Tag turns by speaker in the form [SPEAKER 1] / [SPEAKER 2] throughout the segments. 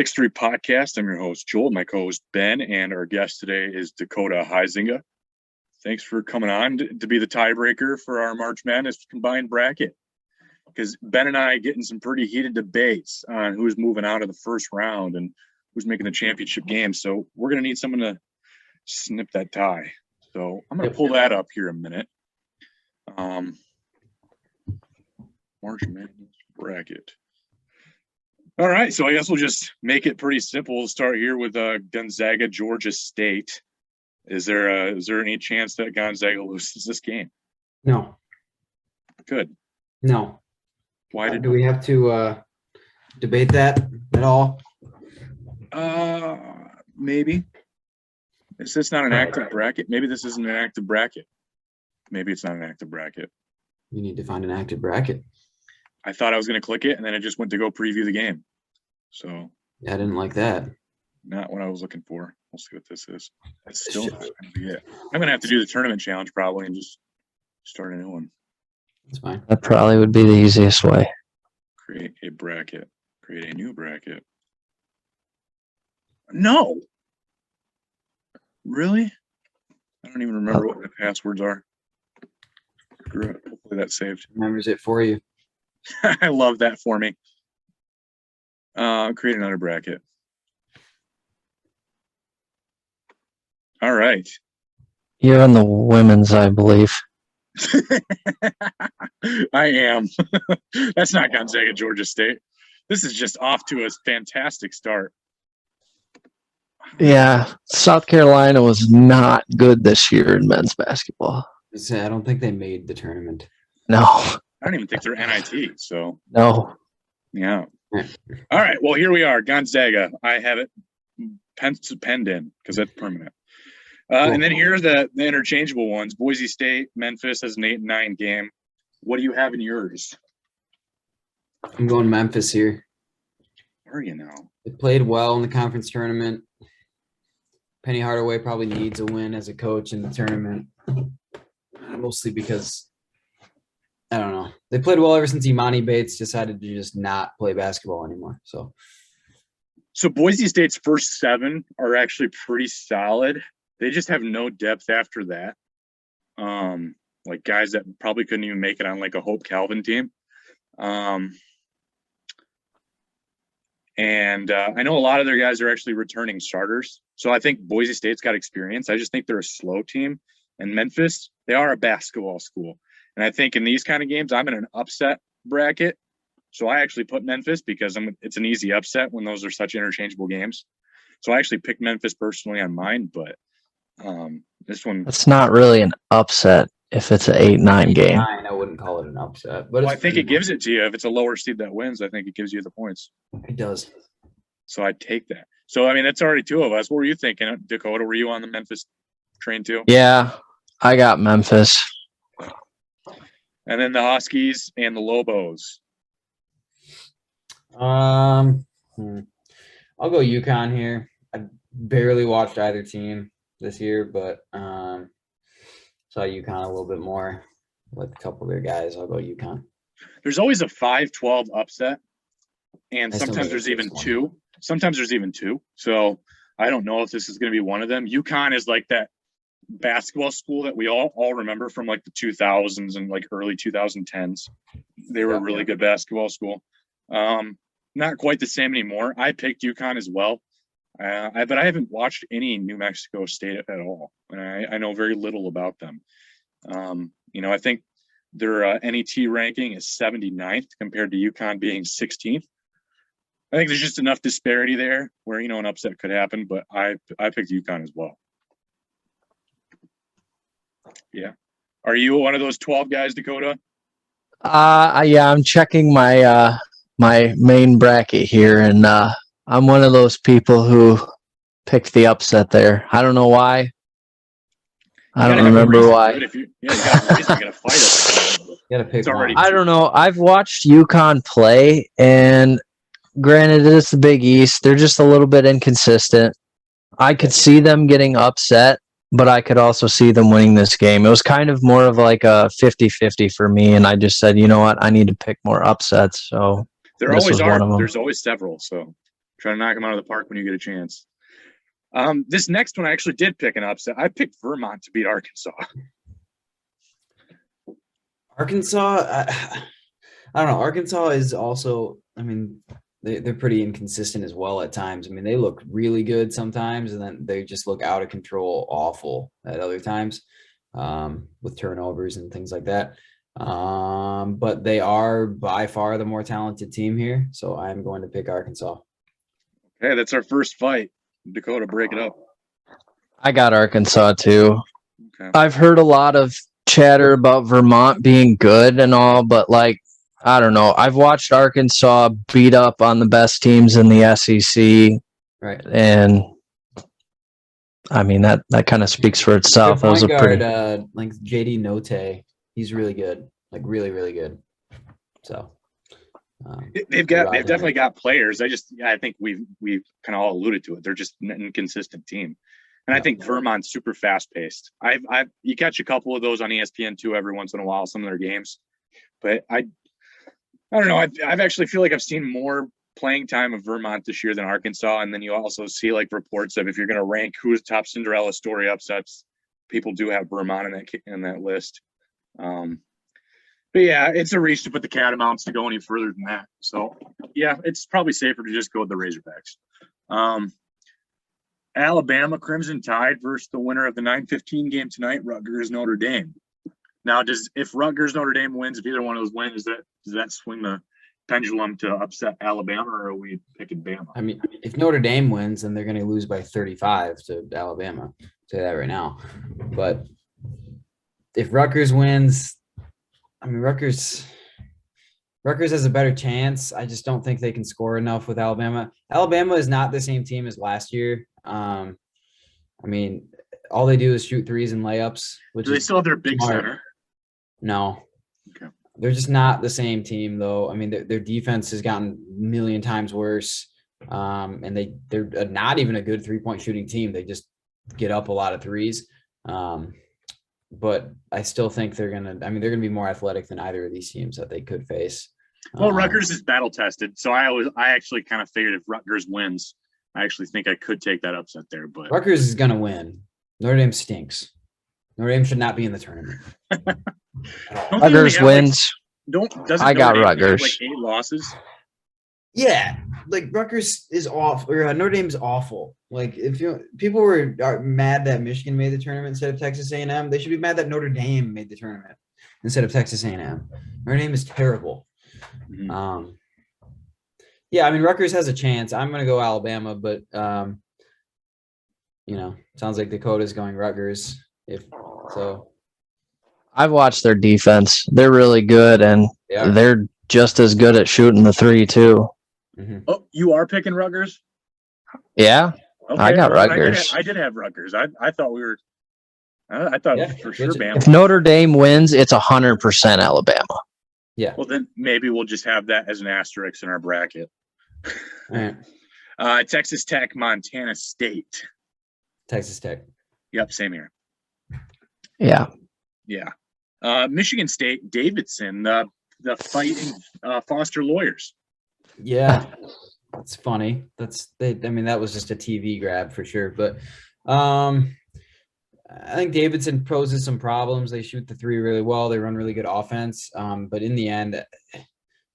[SPEAKER 1] 6Three podcast. I'm your host, Joel, my co-host, Ben, and our guest today is Dakota Huizinga. Thanks for coming on to be the tiebreaker for our March Madness combined bracket. Because Ben and I getting some pretty heated debates on who's moving out of the first round and who's making the championship game. So we're going to need someone to snip that tie. So I'm going to pull that up here a minute. March Madness bracket. All right, so I guess we'll just make it pretty simple. We'll start here with Gonzaga, Georgia State. Is there any chance that Gonzaga loses this game?
[SPEAKER 2] No.
[SPEAKER 1] Good.
[SPEAKER 2] No.
[SPEAKER 1] Why
[SPEAKER 2] do we have to debate that at all?
[SPEAKER 1] Maybe. Is this not an active bracket? Maybe this isn't an active bracket. Maybe it's not an active bracket.
[SPEAKER 2] You need to find an active bracket.
[SPEAKER 1] I thought I was going to click it, and then it just went to go preview the game. So
[SPEAKER 2] yeah, I didn't like that.
[SPEAKER 1] Not what I was looking for. We'll see what this is. That's still not going to be it. I'm going to have to do the tournament challenge probably and just start a new one.
[SPEAKER 2] That's fine.
[SPEAKER 3] That probably would be the easiest way.
[SPEAKER 1] Create a bracket. Create a new bracket. No. Really? I don't even remember what the passwords are. Hopefully that's saved.
[SPEAKER 2] Remembers it for you.
[SPEAKER 1] I love that for me. Create another bracket. All right.
[SPEAKER 3] You're in the women's, I believe.
[SPEAKER 1] I am. That's not Gonzaga, Georgia State. This is just off to a fantastic start.
[SPEAKER 3] Yeah, South Carolina was not good this year in men's basketball.
[SPEAKER 2] I don't think they made the tournament.
[SPEAKER 3] No.
[SPEAKER 1] I don't even think they're NIT, so.
[SPEAKER 3] No.
[SPEAKER 1] Yeah. All right, well, here we are, Gonzaga. I have it penned in because that's permanent. And then here are the interchangeable ones. Boise State, Memphis has an 8-9 game. What do you have in yours?
[SPEAKER 2] I'm going Memphis here.
[SPEAKER 1] Where are you now?
[SPEAKER 2] They played well in the conference tournament. Penny Hardaway probably needs a win as a coach in the tournament. Mostly because, I don't know. They played well ever since Imani Bates decided to just not play basketball anymore. So
[SPEAKER 1] Boise State's first 7 are actually pretty solid. They just have no depth after that. Like guys that probably couldn't even make it on like a Hope Calvin team. And I know a lot of their guys are actually returning starters. So I think Boise State's got experience. I just think they're a slow team. And Memphis, they are a basketball school. And I think in these kind of games, I'm in an upset bracket. So I actually put Memphis because it's an easy upset when those are such interchangeable games. So I actually picked Memphis personally on mine, but this one.
[SPEAKER 3] It's not really an upset if it's an 8-9 game.
[SPEAKER 2] I wouldn't call it an upset. But
[SPEAKER 1] I think it gives it to you. If it's a lower seed that wins, I think it gives you the points.
[SPEAKER 2] It does.
[SPEAKER 1] So I take that. So, I mean, that's already 2 of us. What were you thinking, Dakota? Were you on the Memphis train too?
[SPEAKER 3] Yeah, I got Memphis.
[SPEAKER 1] And then the Huskies and the Lobos.
[SPEAKER 2] I'll go Uconn here. I barely watched either team this year, but saw Uconn a little bit more. Like a couple of their guys, I'll go Uconn.
[SPEAKER 1] There's always a 5-12 upset, and sometimes there's even 2. Sometimes there's even 2. So I don't know if this is going to be one of them. Uconn is like that basketball school that we all remember from like the 2000s and like early 2010s. They were a really good basketball school. Not quite the same anymore. I picked Uconn as well, but I haven't watched any New Mexico State at all. I know very little about them. I think their NET ranking is 79th compared to Uconn being 16th. I think there's just enough disparity there where, an upset could happen, but I picked Uconn as well. Yeah. Are you one of those 12 guys, Dakota?
[SPEAKER 3] Yeah, I'm checking my my main bracket here, and I'm one of those people who picked the upset there. I don't know why. I don't remember why.
[SPEAKER 1] You got a reason to fight it.
[SPEAKER 2] You gotta pick one.
[SPEAKER 3] I don't know. I've watched UConn play, and granted, it's the Big East. They're just a little bit inconsistent. I could see them getting upset, but I could also see them winning this game. It was kind of more of like a 50-50 for me, and I just said, you know what, I need to pick more upsets. So
[SPEAKER 1] there always are. There's always several. So Try to knock them out of the park when you get a chance. This next one, I actually did pick an upset. I picked Vermont to beat Arkansas.
[SPEAKER 2] Arkansas, I don't know. Arkansas is also, I mean, they're pretty inconsistent as well at times. I mean, they look really good sometimes, and then they just look out of control, awful at other times, with turnovers and things like that. But they are by far the more talented team here, so I'm going to pick Arkansas.
[SPEAKER 1] Okay, that's our first fight. Dakota, break it up.
[SPEAKER 3] I got Arkansas too.
[SPEAKER 1] Okay.
[SPEAKER 3] I've heard a lot of chatter about Vermont being good and all, but like, I don't know. I've watched Arkansas beat up on the best teams in the SEC,
[SPEAKER 2] Right.
[SPEAKER 3] and I mean that kind of speaks for itself.
[SPEAKER 2] Their
[SPEAKER 3] That was a
[SPEAKER 2] point
[SPEAKER 3] pretty.
[SPEAKER 2] guard, like JD Note, he's really good, like really, really good. So
[SPEAKER 1] They've definitely got players. I think we've kind of all alluded to it. They're just an inconsistent team. And I think Vermont's super fast paced. You catch a couple of those on ESPN too every once in a while, some of their games. But I don't know. I've actually feel like I've seen more playing time of Vermont this year than Arkansas. And then you also see like reports of if you're going to rank who's top Cinderella story upsets, people do have Vermont in that list. But yeah, it's a reach to put the Catamounts to go any further than that. So yeah, it's probably safer to just go with the Razorbacks. Alabama Crimson Tide versus the winner of the 9:15 game tonight, Rutgers Notre Dame. Now, if Rutgers Notre Dame wins, if either one of those wins, does that swing the pendulum to upset Alabama, or are we picking Bama?
[SPEAKER 2] I mean, if Notre Dame wins, then they're going to lose by 35 to Alabama. I'll say that right now. But if Rutgers wins, I mean, Rutgers has a better chance. I just don't think they can score enough with Alabama. Alabama is not the same team as last year. I mean, all they do is shoot threes and layups.
[SPEAKER 1] Do they still have their big center?
[SPEAKER 2] No.
[SPEAKER 1] Okay.
[SPEAKER 2] They're just not the same team, though. I mean, their defense has gotten a million times worse, and they're not even a good three-point shooting team. They just get up a lot of threes. But I still think they're gonna be more athletic than either of these teams that they could face.
[SPEAKER 1] Well, Rutgers is battle tested, so I actually kind of figured if Rutgers wins, I actually think I could take that upset there. But
[SPEAKER 2] Rutgers is gonna win. Notre Dame stinks. Notre Dame should not be in the tournament.
[SPEAKER 3] Rutgers wins. I got Rutgers.
[SPEAKER 1] Like 8 losses.
[SPEAKER 2] Yeah, like Rutgers is off, or Notre Dame's awful. Like people are mad that Michigan made the tournament instead of Texas A&M, they should be mad that Notre Dame made the tournament instead of Texas A&M. Notre Dame is terrible. Mm-hmm. Yeah, I mean Rutgers has a chance. I'm gonna go Alabama, but sounds like Dakota's going Rutgers. If so,
[SPEAKER 3] I've watched their defense. They're really good, and they're just as good at shooting the three too.
[SPEAKER 2] Mm-hmm.
[SPEAKER 1] Oh, you are picking Rutgers?
[SPEAKER 3] Yeah, okay. I got Rutgers.
[SPEAKER 1] I did have Rutgers. I thought we were. I thought for sure Bama.
[SPEAKER 3] If Notre Dame wins, it's 100% Alabama.
[SPEAKER 2] Yeah.
[SPEAKER 1] Well, then maybe we'll just have that as an asterisk in our bracket.
[SPEAKER 2] All right.
[SPEAKER 1] Texas Tech, Montana State.
[SPEAKER 2] Texas Tech.
[SPEAKER 1] Yep, same here.
[SPEAKER 3] Yeah.
[SPEAKER 1] Yeah. Michigan State, Davidson, the fighting Foster lawyers.
[SPEAKER 2] Yeah, that's funny. That was just a TV grab for sure. But I think Davidson poses some problems. They shoot the three really well. They run really good offense. But in the end,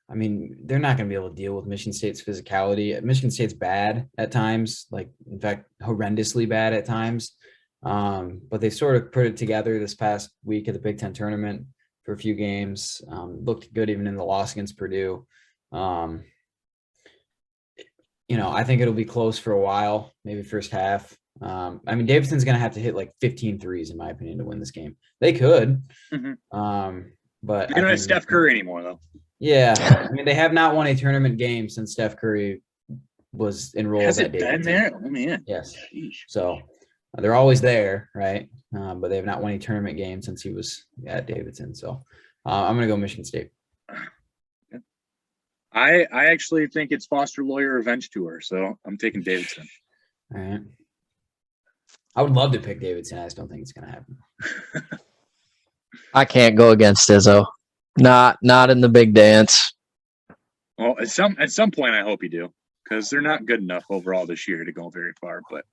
[SPEAKER 2] I mean, they're not going to be able to deal with Michigan State's physicality. Michigan State's bad at times, like in fact, horrendously bad at times. But they sort of put it together this past week at the Big Ten tournament for a few games. Looked good even in the loss against Purdue. I think it'll be close for a while, maybe first half. I mean, Davidson's going to have to hit like 15 threes, in my opinion, to win this game. They could. Mm-hmm. But
[SPEAKER 1] they don't have Steph Curry anymore, though.
[SPEAKER 2] Yeah. I mean, they have not won a tournament game since Steph Curry was enrolled
[SPEAKER 1] at
[SPEAKER 2] Davidson.
[SPEAKER 1] Has it been there? Oh, man.
[SPEAKER 2] Yes.
[SPEAKER 1] Sheesh.
[SPEAKER 2] So they're always there, right? But they have not won a tournament game since he was at Davidson. So I'm going to go Michigan State.
[SPEAKER 1] I actually think it's Foster Lawyer Revenge Tour, so I'm taking Davidson.
[SPEAKER 2] All right. I would love to pick Davidson. I just don't think it's going to happen.
[SPEAKER 3] I can't go against Izzo. Not in the big dance.
[SPEAKER 1] Well, at some point, I hope you do. because they're not good enough overall this year to go very far. But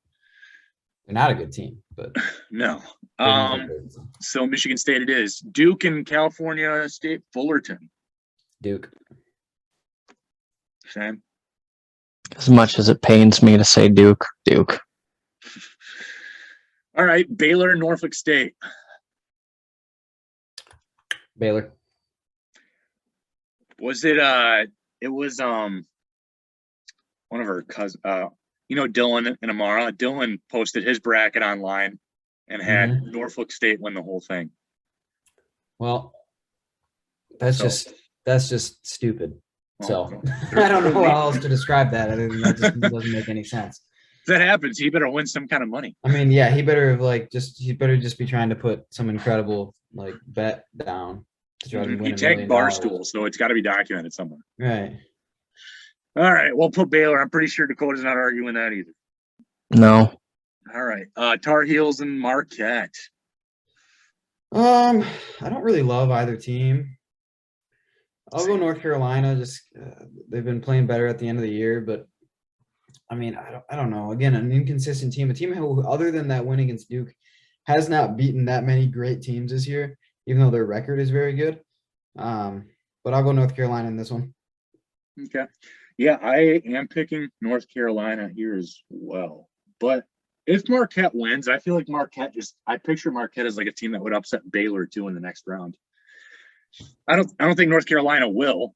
[SPEAKER 2] They're not a good team, but
[SPEAKER 1] no.
[SPEAKER 2] they're not a good team.
[SPEAKER 1] So Michigan State it is. Duke and California State Fullerton.
[SPEAKER 2] Duke.
[SPEAKER 1] Same.
[SPEAKER 3] As much as it pains me to say Duke.
[SPEAKER 1] All right, Baylor and Norfolk State.
[SPEAKER 2] Baylor.
[SPEAKER 1] Was it it was one of her cousins, Dylan and Amara. Dylan posted his bracket online and had Norfolk State win the whole thing.
[SPEAKER 2] Well, that's just stupid. So
[SPEAKER 1] Oh.
[SPEAKER 2] I don't know how else to describe that. Other than that just doesn't make any sense.
[SPEAKER 1] If that happens, he better win some kind of money.
[SPEAKER 2] I mean, yeah, he better just be trying to put some incredible like bet down to try to win
[SPEAKER 1] He
[SPEAKER 2] $1
[SPEAKER 1] tagged
[SPEAKER 2] million.
[SPEAKER 1] Barstool, so it's got to be documented somewhere.
[SPEAKER 2] Right.
[SPEAKER 1] All right, we'll put Baylor. I'm pretty sure Dakota's not arguing that either.
[SPEAKER 3] No.
[SPEAKER 1] All right, Tar Heels and Marquette.
[SPEAKER 2] I don't really love either team. I'll go North Carolina. Just they've been playing better at the end of the year, but I mean, I don't know. Again, an inconsistent team, a team who, other than that win against Duke, has not beaten that many great teams this year, even though their record is very good. But I'll go North Carolina in this one.
[SPEAKER 1] Okay. Yeah, I am picking North Carolina here as well. But if Marquette wins, I feel like I picture Marquette as like a team that would upset Baylor too in the next round. I don't think North Carolina will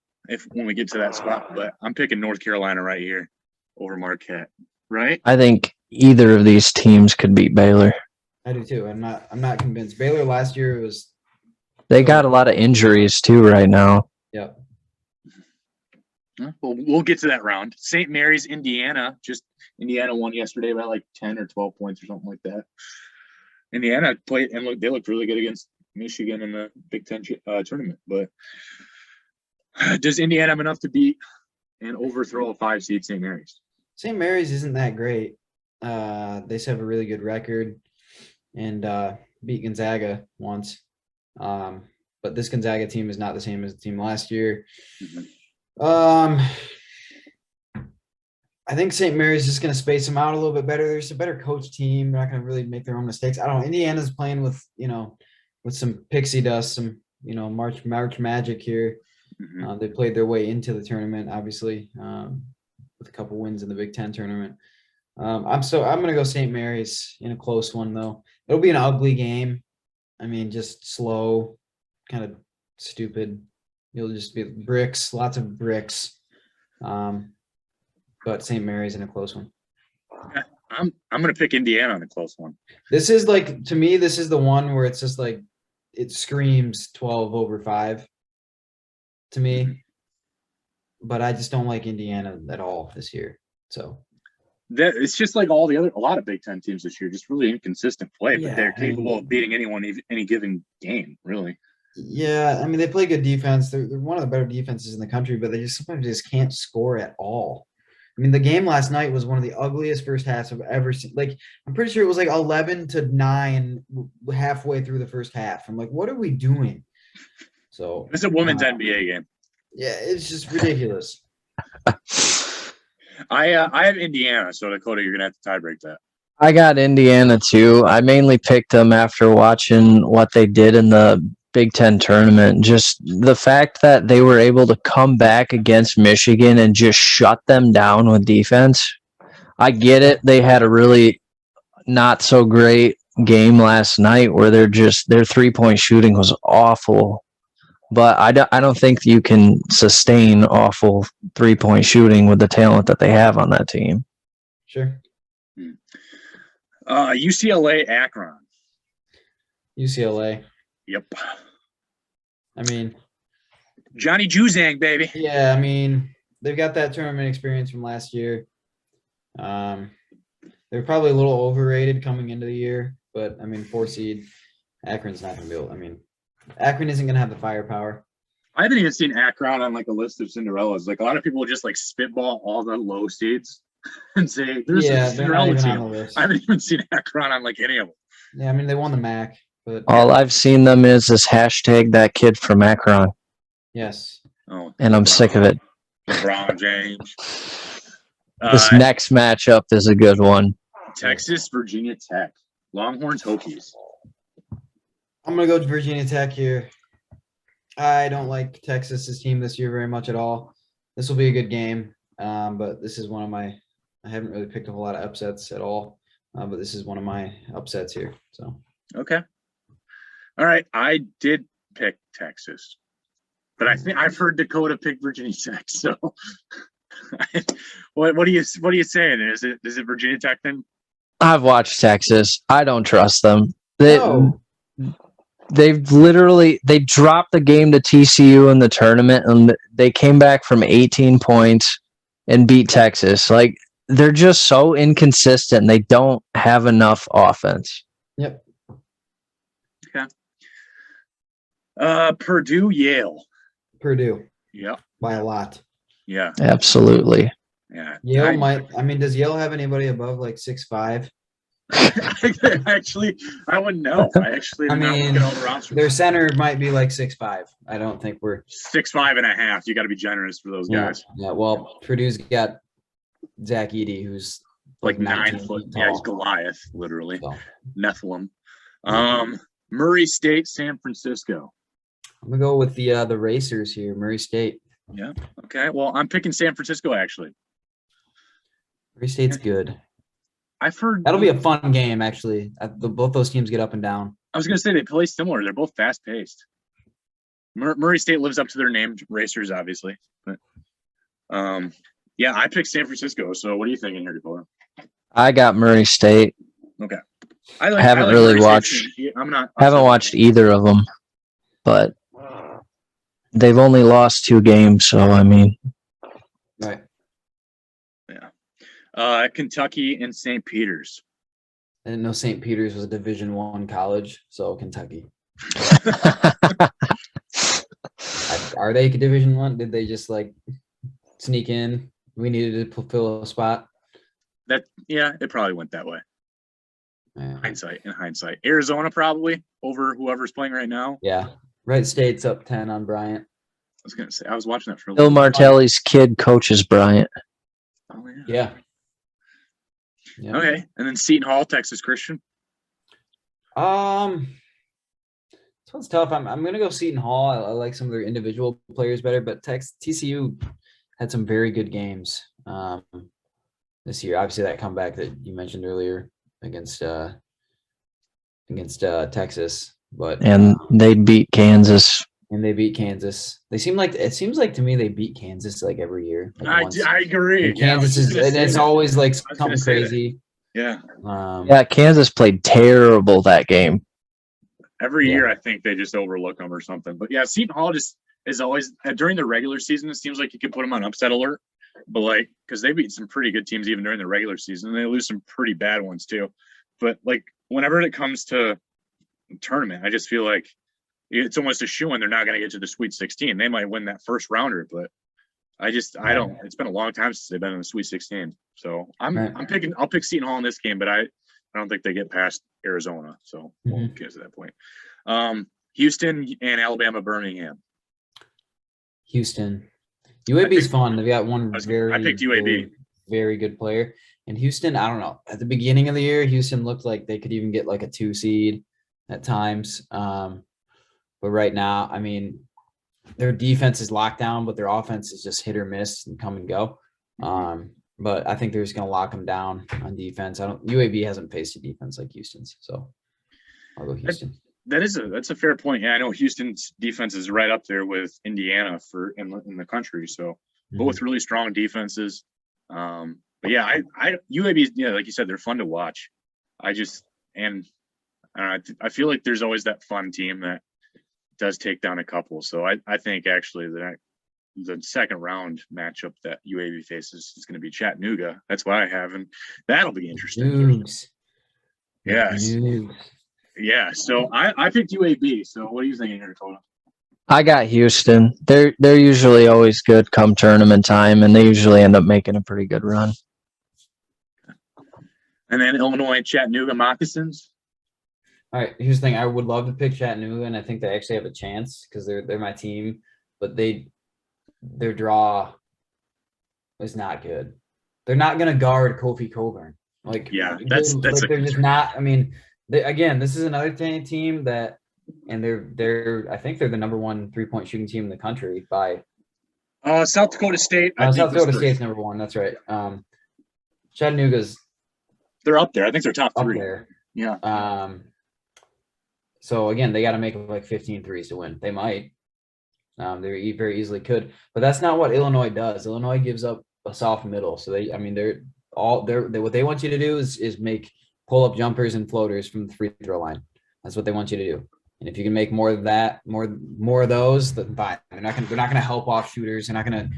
[SPEAKER 1] when we get to that spot, but I'm picking North Carolina right here over Marquette. Right?
[SPEAKER 3] I think either of these teams could beat Baylor.
[SPEAKER 2] I do too. I'm not convinced. Baylor last year was.
[SPEAKER 3] They got a lot of injuries too right now.
[SPEAKER 2] Yep.
[SPEAKER 1] Well, we'll get to that round. St. Mary's, Indiana. Indiana won yesterday by like 10 or 12 points or something like that. Indiana played and they looked really good against Michigan in the Big Ten tournament. But does Indiana have enough to beat and overthrow a 5 seed St. Mary's?
[SPEAKER 2] St. Mary's isn't that great. They just have a really good record and beat Gonzaga once. But this Gonzaga team is not the same as the team last year. I think St. Mary's just going to space them out a little bit better. There's a better coach team. They're not going to really make their own mistakes. I don't know. Indiana's playing with some pixie dust, some, March magic here. They played their way into the tournament, obviously, with a couple wins in the Big Ten tournament. I'm going to go St. Mary's in a close one, though. It'll be an ugly game. I mean, just slow, kind of stupid. It'll just be bricks, lots of bricks. But St. Mary's in a close one.
[SPEAKER 1] I'm going to pick Indiana in a close one.
[SPEAKER 2] This is like, to me, this is the one where it's just like, it screams 12/5 to me. But I just don't like Indiana at all this year. So
[SPEAKER 1] it's just like a lot of Big Ten teams this year, just really inconsistent play, but they're capable of beating anyone any given game, really.
[SPEAKER 2] Yeah, I mean, they play good defense. They're one of the better defenses in the country, but they sometimes just can't score at all. I mean, the game last night was one of the ugliest first halves I've ever seen. Like, I'm pretty sure it was like 11-9 halfway through the first half. I'm like, what are we doing? So
[SPEAKER 1] it's a women's NBA game.
[SPEAKER 2] Yeah, it's just ridiculous.
[SPEAKER 1] I have Indiana, so Dakota, you're gonna have to tiebreak that.
[SPEAKER 3] I got Indiana too. I mainly picked them after watching what they did in the Big Ten tournament. Just the fact that they were able to come back against Michigan and just shut them down with defense. I get it. They had a really not so great game last night where their 3-point shooting was awful. But I don't think you can sustain awful 3-point shooting with the talent that they have on that team.
[SPEAKER 2] Sure.
[SPEAKER 1] UCLA Akron.
[SPEAKER 2] UCLA.
[SPEAKER 1] Yep.
[SPEAKER 2] I mean,
[SPEAKER 1] Johnny Juzang, baby.
[SPEAKER 2] Yeah, I mean, they've got that tournament experience from last year. They're probably a little overrated coming into the year, but I mean, 4 seed, Akron's not going to be able. I mean, Akron isn't going to have the firepower.
[SPEAKER 1] I haven't even seen Akron on like a list of Cinderellas. Like a lot of people just like spitball all the low seeds and say there's a Cinderella team. I haven't even seen Akron on like any of them.
[SPEAKER 2] Yeah, I mean, they won the MAC. But
[SPEAKER 3] all I've seen them is this hashtag that kid from Akron.
[SPEAKER 2] Yes.
[SPEAKER 1] Oh,
[SPEAKER 3] and I'm sick of it.
[SPEAKER 1] LeBron James.
[SPEAKER 3] This next matchup is a good one.
[SPEAKER 1] Texas, Virginia Tech. Longhorns, Hokies.
[SPEAKER 2] I'm gonna go to Virginia Tech here. I don't like Texas's team this year very much at all. This will be a good game, but this is one of my. I haven't really picked a whole lot of upsets at all, but this is one of my upsets here. So
[SPEAKER 1] okay, all right. I did pick Texas, but I think I've heard Dakota pick Virginia Tech. So, what are you saying? Is it Virginia Tech then?
[SPEAKER 3] I've watched Texas. I don't trust them.
[SPEAKER 2] no.
[SPEAKER 3] They dropped the game to TCU in the tournament, and they came back from 18 points and beat Texas. Like, they're just so inconsistent. They don't have enough offense.
[SPEAKER 2] Yep.
[SPEAKER 1] Okay. Purdue, Yale.
[SPEAKER 2] Purdue.
[SPEAKER 1] Yep.
[SPEAKER 2] By a lot.
[SPEAKER 1] Yeah.
[SPEAKER 3] Absolutely.
[SPEAKER 1] Yeah.
[SPEAKER 2] Yale might. I mean, does Yale have anybody above like 6'5"?
[SPEAKER 1] Actually, I wouldn't know. I mean, look at all the rosters.
[SPEAKER 2] Their center might be like 6'5". I don't think we're
[SPEAKER 1] 6'5.5". You got to be generous for those guys.
[SPEAKER 2] Yeah. Well, Purdue's got Zach Edey, who's
[SPEAKER 1] like 9 foot.
[SPEAKER 2] tall.
[SPEAKER 1] Yeah, he's Goliath, literally.
[SPEAKER 2] So,
[SPEAKER 1] Nephilim. Murray State, San Francisco.
[SPEAKER 2] I'm gonna go with the Racers here, Murray State.
[SPEAKER 1] Yeah. Okay. Well, I'm picking San Francisco actually.
[SPEAKER 2] Murray State's good.
[SPEAKER 1] I've heard
[SPEAKER 2] That'll be a fun game, actually. Both those teams get up and down.
[SPEAKER 1] I was going to say they play similar. They're both fast paced. Murray State lives up to their name, Racers, obviously. But, yeah, I picked San Francisco. So what are you thinking here, Dakota?
[SPEAKER 3] I got Murray State.
[SPEAKER 1] Okay.
[SPEAKER 3] I haven't really watched. Haven't watched either of them, but they've only lost 2 games. So I mean,
[SPEAKER 2] right.
[SPEAKER 1] Kentucky and St. Peter's.
[SPEAKER 2] I didn't know St. Peter's was a Division I college, so Kentucky. Are they Division I? Did they just like sneak in? We needed to fill a spot.
[SPEAKER 1] It probably went that way. In hindsight. Arizona probably over whoever's playing right now.
[SPEAKER 2] Yeah. Wright State's up 10 on Bryant.
[SPEAKER 1] I was gonna say I was watching that for a
[SPEAKER 3] Bill
[SPEAKER 1] little bit.
[SPEAKER 3] Martelli's kid coaches Bryant.
[SPEAKER 1] Oh
[SPEAKER 2] Yeah.
[SPEAKER 1] Okay, and then Seton Hall, Texas Christian.
[SPEAKER 2] This one's tough. I'm gonna go Seton Hall. I like some of their individual players better, but TCU had some very good games this year. Obviously, that comeback that you mentioned earlier against Texas, but
[SPEAKER 3] they beat Kansas.
[SPEAKER 2] And they beat Kansas. It seems like to me they beat Kansas like every year. Like
[SPEAKER 1] I agree.
[SPEAKER 2] And Kansas it's always like something crazy.
[SPEAKER 1] Yeah.
[SPEAKER 3] Kansas played terrible that game.
[SPEAKER 1] Every year, I think they just overlook them or something. But yeah, Seton Hall just is always during the regular season. It seems like you can put them on upset alert, but like because they beat some pretty good teams even during the regular season, and they lose some pretty bad ones too. But like whenever it comes to tournament, I just feel like it's almost a shoo-in. They're not going to get to the Sweet 16. They might win that first rounder, but I don't. It's been a long time since they've been in the Sweet 16. So I'll pick Seton Hall in this game, but I don't think they get past Arizona. So we'll get to that point. Houston and Alabama Birmingham.
[SPEAKER 2] Houston. UAB's fun. They've got one
[SPEAKER 1] I picked UAB.
[SPEAKER 2] very, very good player. And Houston, I don't know. At the beginning of the year, Houston looked like they could even get like a 2 seed at times. But right now, I mean, their defense is locked down, but their offense is just hit or miss and come and go. But I think they're just going to lock them down on defense. UAB hasn't faced a defense like Houston's, so I'll go Houston.
[SPEAKER 1] That's a fair point. Yeah, I know Houston's defense is right up there with Indiana in the country. So both really strong defenses. But yeah, UAB, like you said, they're fun to watch. I feel like there's always that fun team that does take down a couple. So I think actually that the second round matchup that UAB faces is going to be Chattanooga. That's what I have, and that'll be interesting. Yes. Yeah. So I picked UAB. So what are you thinking here, Dakota?
[SPEAKER 3] I got Houston. They're usually always good come tournament time, and they usually end up making a pretty good run.
[SPEAKER 1] And then Illinois and Chattanooga Moccasins.
[SPEAKER 2] All right, here's the thing. I would love to pick Chattanooga, and I think they actually have a chance because they're my team. But their draw is not good. they're not going to guard Kofi Coburn. Like,
[SPEAKER 1] Yeah, that's
[SPEAKER 2] they're just not. I mean, again, this is another team that, and they're I think they're the number 1 3-point shooting team in the country by.
[SPEAKER 1] South Dakota State.
[SPEAKER 2] South Dakota State's number 1. That's right. Chattanooga's.
[SPEAKER 1] They're up there. I think they're top 3.
[SPEAKER 2] Up there.
[SPEAKER 1] Yeah.
[SPEAKER 2] So again, they got to make like 15 threes to win. They might. They very easily could, but that's not what Illinois does. Illinois gives up a soft middle. So they're what they want you to do is make pull up jumpers and floaters from the free throw line. That's what they want you to do. And if you can make more of that, more of those, then fine. They're not gonna help off shooters. They're not gonna,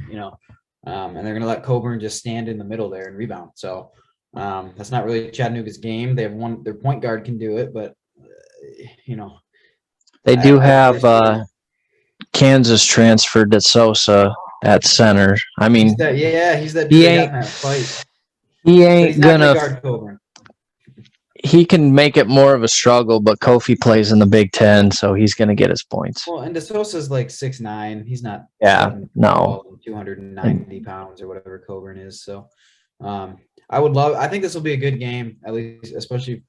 [SPEAKER 2] and they're gonna let Coburn just stand in the middle there and rebound. So that's not really Chattanooga's game. They have their point guard can do it, but
[SPEAKER 3] they do have Kansas transferred to Sosa at center. I mean,
[SPEAKER 2] he's that
[SPEAKER 3] he
[SPEAKER 2] dude
[SPEAKER 3] ain't
[SPEAKER 2] that fight.
[SPEAKER 3] he ain't gonna
[SPEAKER 2] guard Coburn.
[SPEAKER 3] he can make it more of a struggle, but Kofi plays in the Big Ten, so he's gonna get his points.
[SPEAKER 2] Well, and DeSosa's like 6'9". He's not 290 pounds or whatever Coburn is. So I think this will be a good game, at least, especially,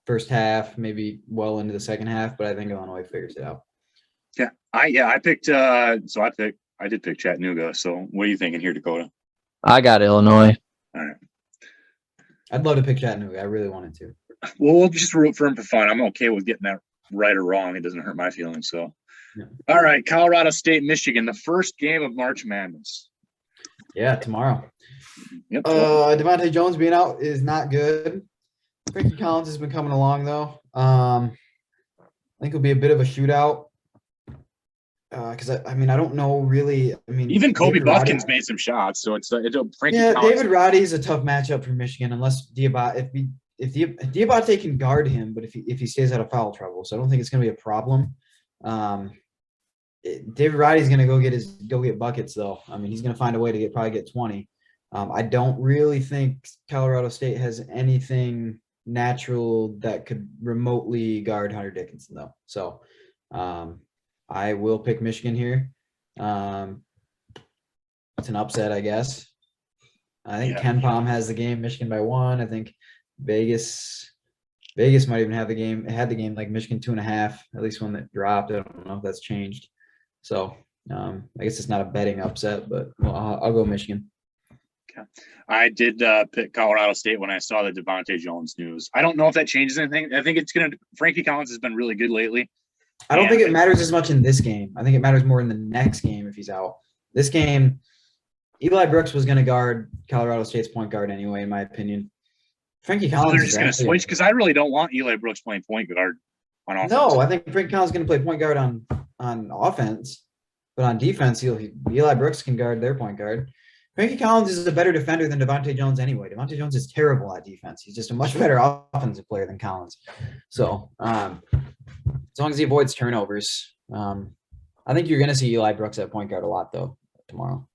[SPEAKER 2] first half, maybe well into the second half, but I think Illinois figures it out.
[SPEAKER 1] Yeah. I picked I did pick Chattanooga. So what are you thinking here, Dakota?
[SPEAKER 3] I got Illinois.
[SPEAKER 1] All right.
[SPEAKER 2] I'd love to pick Chattanooga. I really wanted to.
[SPEAKER 1] Well, we'll just root for him for fun. I'm okay with getting that right or wrong. It doesn't hurt my feelings. So, yeah. All right, Colorado State, Michigan, the first game of March Madness.
[SPEAKER 2] Yeah, tomorrow.
[SPEAKER 1] Yep.
[SPEAKER 2] Devontae Jones being out is not good. Frankie Collins has been coming along though. I think it'll be a bit of a shootout. Because I don't know really.
[SPEAKER 1] Even Kobe Buffkin's made some shots, so Frankie.
[SPEAKER 2] Yeah,
[SPEAKER 1] Collins.
[SPEAKER 2] David Roddy is a tough matchup for Michigan unless Diabate can guard him, but if he stays out of foul trouble, so I don't think it's going to be a problem. David Roddy's going to go get buckets though. He's going to find a way to probably get 20. I don't really think Colorado State has anything natural that could remotely guard Hunter Dickinson though. So. I will pick Michigan here. It's an upset, I guess. I think Ken Pom has the game, Michigan by 1. I think Vegas might even have the game. It had the game like Michigan 2.5, at least when it dropped. I don't know if that's changed. So I guess it's not a betting upset, but I'll go Michigan.
[SPEAKER 1] Okay. I did pick Colorado State when I saw the Devontae Jones news. I don't know if that changes anything. I think Frankie Collins has been really good lately.
[SPEAKER 2] I don't think it matters as much in this game. I think it matters more in the next game if he's out. This game, Eli Brooks was going to guard Colorado State's point guard anyway, in my opinion. Frankie Collins
[SPEAKER 1] they're just going to switch because I really don't want Eli Brooks playing point guard on offense.
[SPEAKER 2] No, I think Frankie Collins is going to play point guard on offense, but on defense, Eli Brooks can guard their point guard. Frankie Collins is a better defender than Devontae Jones anyway. Devontae Jones is terrible at defense. He's just a much better offensive player than Collins. So, as long as he avoids turnovers, I think you're going to see Eli Brooks at point guard a lot, though, tomorrow.